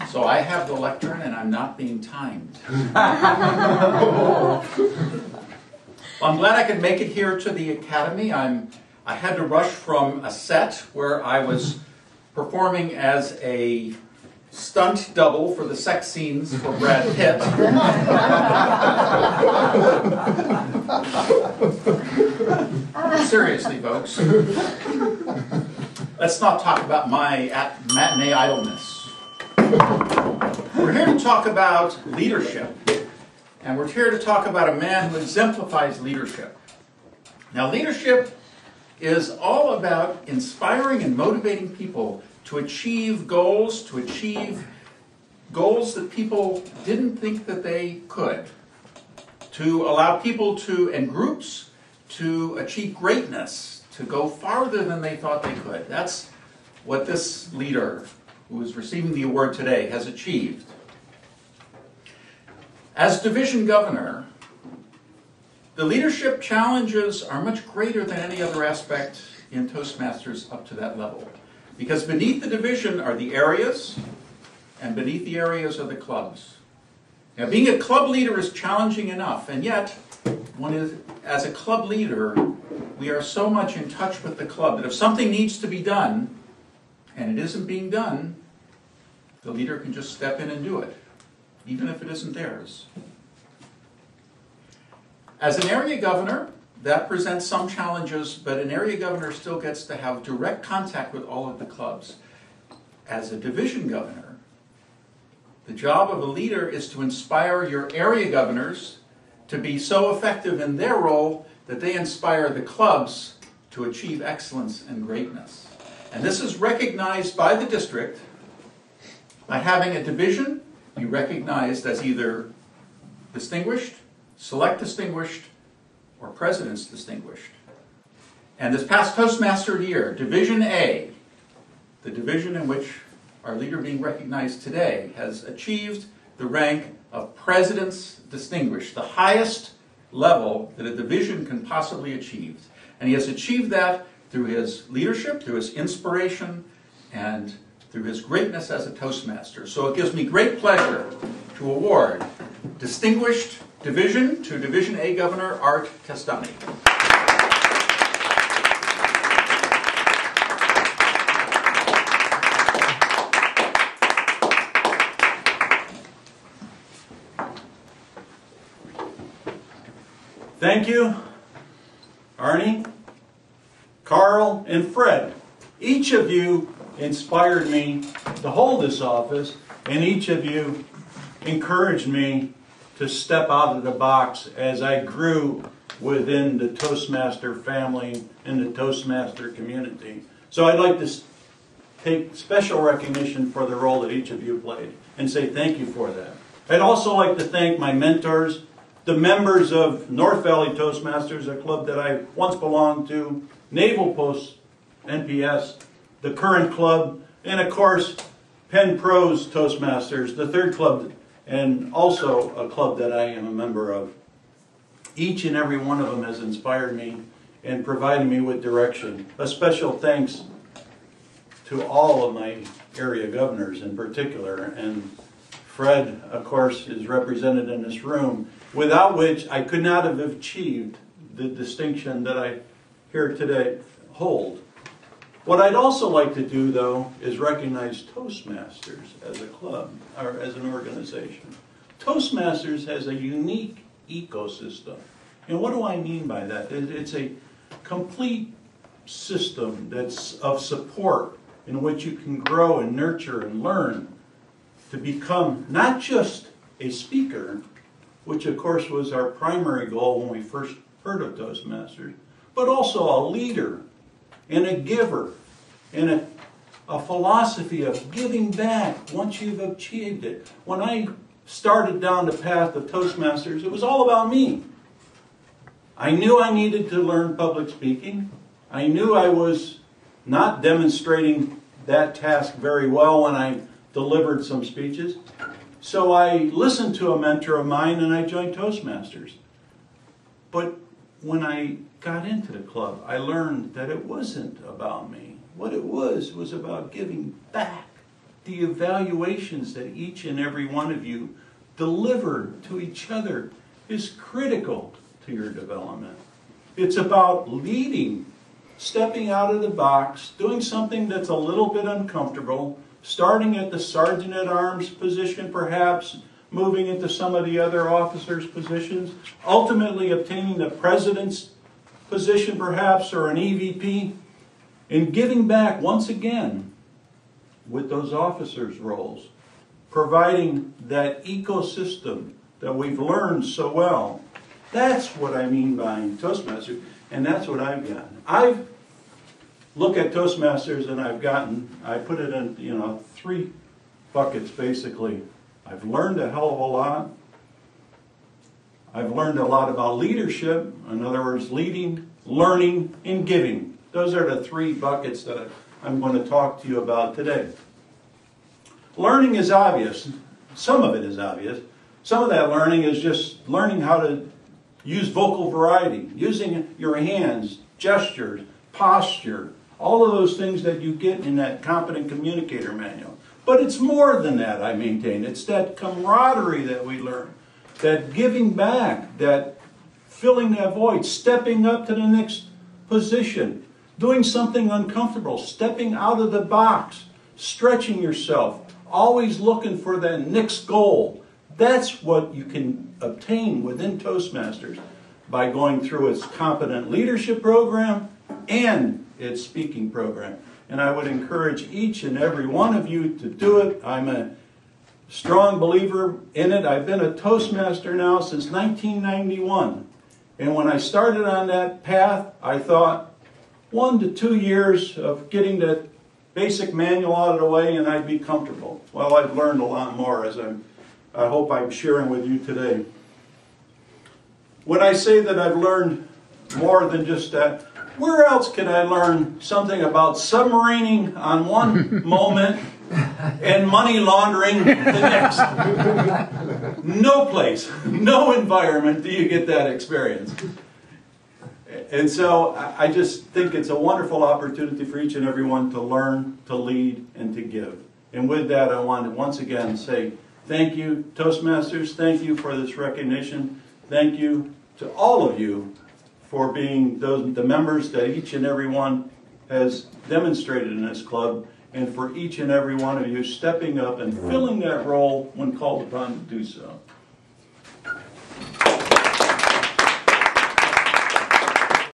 So I have the lectern and I'm not being timed. I'm glad I could make it here to the Academy. I had to rush from a set where I was performing as a stunt double for the sex scenes for Brad Pitt. Seriously, folks. Let's not talk about my matinee idleness. We're here to talk about leadership. And we're here to talk about a man who exemplifies leadership. Now, leadership is all about inspiring and motivating people to achieve goals that people didn't think that they could, to allow people and groups to achieve greatness, to go farther than they thought they could. That's what this leader, who is receiving the award today, has achieved. As division governor, the leadership challenges are much greater than any other aspect in Toastmasters up to that level. Because beneath the division are the areas, and beneath the areas are the clubs. Now, being a club leader is challenging enough, and yet, as a club leader, we are so much in touch with the club that if something needs to be done, and it isn't being done, the leader can just step in and do it, even if it isn't theirs. As an area governor, that presents some challenges, but an area governor still gets to have direct contact with all of the clubs. As a division governor, the job of a leader is to inspire your area governors to be so effective in their role that they inspire the clubs to achieve excellence and greatness. And this is recognized by the district by having a division be recognized as either distinguished, select distinguished, or president's distinguished. And this past Toastmaster year, Division A, the division in which our leader being recognized today, has achieved the rank of president's distinguished, the highest level that a division can possibly achieve. And he has achieved that through his leadership, through his inspiration, and through his greatness as a Toastmaster. So it gives me great pleasure to award Distinguished Division to Division A Governor Art Testani. Thank you, Arnie, Carl, and Fred. Each of you inspired me to hold this office, and each of you encouraged me to step out of the box as I grew within the Toastmaster family and the Toastmaster community. So I'd like to take special recognition for the role that each of you played and say thank you for that. I'd also like to thank my mentors, the members of North Valley Toastmasters, a club that I once belonged to, Naval Post NPS, the current club, and of course Penn Pro's Toastmasters, the third club, and also a club that I am a member of. Each and every one of them has inspired me and provided me with direction. A special thanks to all of my area governors in particular, and Fred, of course, is represented in this room, without which I could not have achieved the distinction that I here today hold. What I'd also like to do, though, is recognize Toastmasters as a club, or as an organization. Toastmasters has a unique ecosystem. And what do I mean by that? It's a complete system that's of support in which you can grow and nurture and learn to become not just a speaker, which of course was our primary goal when we first heard of Toastmasters, but also a leader and a giver, and a philosophy of giving back once you've achieved it. When I started down the path of Toastmasters, it was all about me. I knew I needed to learn public speaking. I knew I was not demonstrating that task very well when I delivered some speeches. So I listened to a mentor of mine and I joined Toastmasters. But when I got into the club, I learned that it wasn't about me. What it was about giving back the evaluations that each and every one of you deliver to each other is critical to your development. It's about leading, stepping out of the box, doing something that's a little bit uncomfortable, starting at the sergeant-at-arms position perhaps, moving into some of the other officers' positions, ultimately obtaining the president's position perhaps, or an EVP, and giving back once again with those officers' roles, providing that ecosystem that we've learned so well. That's what I mean by Toastmasters, and that's what I've gotten. I've looked at Toastmasters and I put it in, 3 buckets basically. I've learned a hell of a lot. I've learned a lot about leadership, in other words, leading, learning, and giving. Those are the 3 buckets that I'm going to talk to you about today. Learning is obvious. Some of it is obvious. Some of that learning is just learning how to use vocal variety, using your hands, gestures, posture, all of those things that you get in that Competent Communicator Manual. But it's more than that, I maintain. It's that camaraderie that we learn, that giving back, that filling that void, stepping up to the next position, doing something uncomfortable, stepping out of the box, stretching yourself, always looking for that next goal. That's what you can obtain within Toastmasters by going through its competent leadership program and its speaking program. And I would encourage each and every one of you to do it. I'm a strong believer in it. I've been a Toastmaster now since 1991. And when I started on that path, I thought 1 to 2 years of getting that basic manual out of the way and I'd be comfortable. Well, I've learned a lot more, as I hope I'm sharing with you today. When I say that I've learned more than just that, where else can I learn something about submarining on one moment and money laundering the next? No place, no environment do you get that experience. And so I just think it's a wonderful opportunity for each and every one to learn, to lead, and to give. And with that, I want to once again say thank you, Toastmasters. Thank you for this recognition. Thank you to all of you for being the members that each and every one has demonstrated in this club, and for each and every one of you stepping up and filling that role when called upon to do so.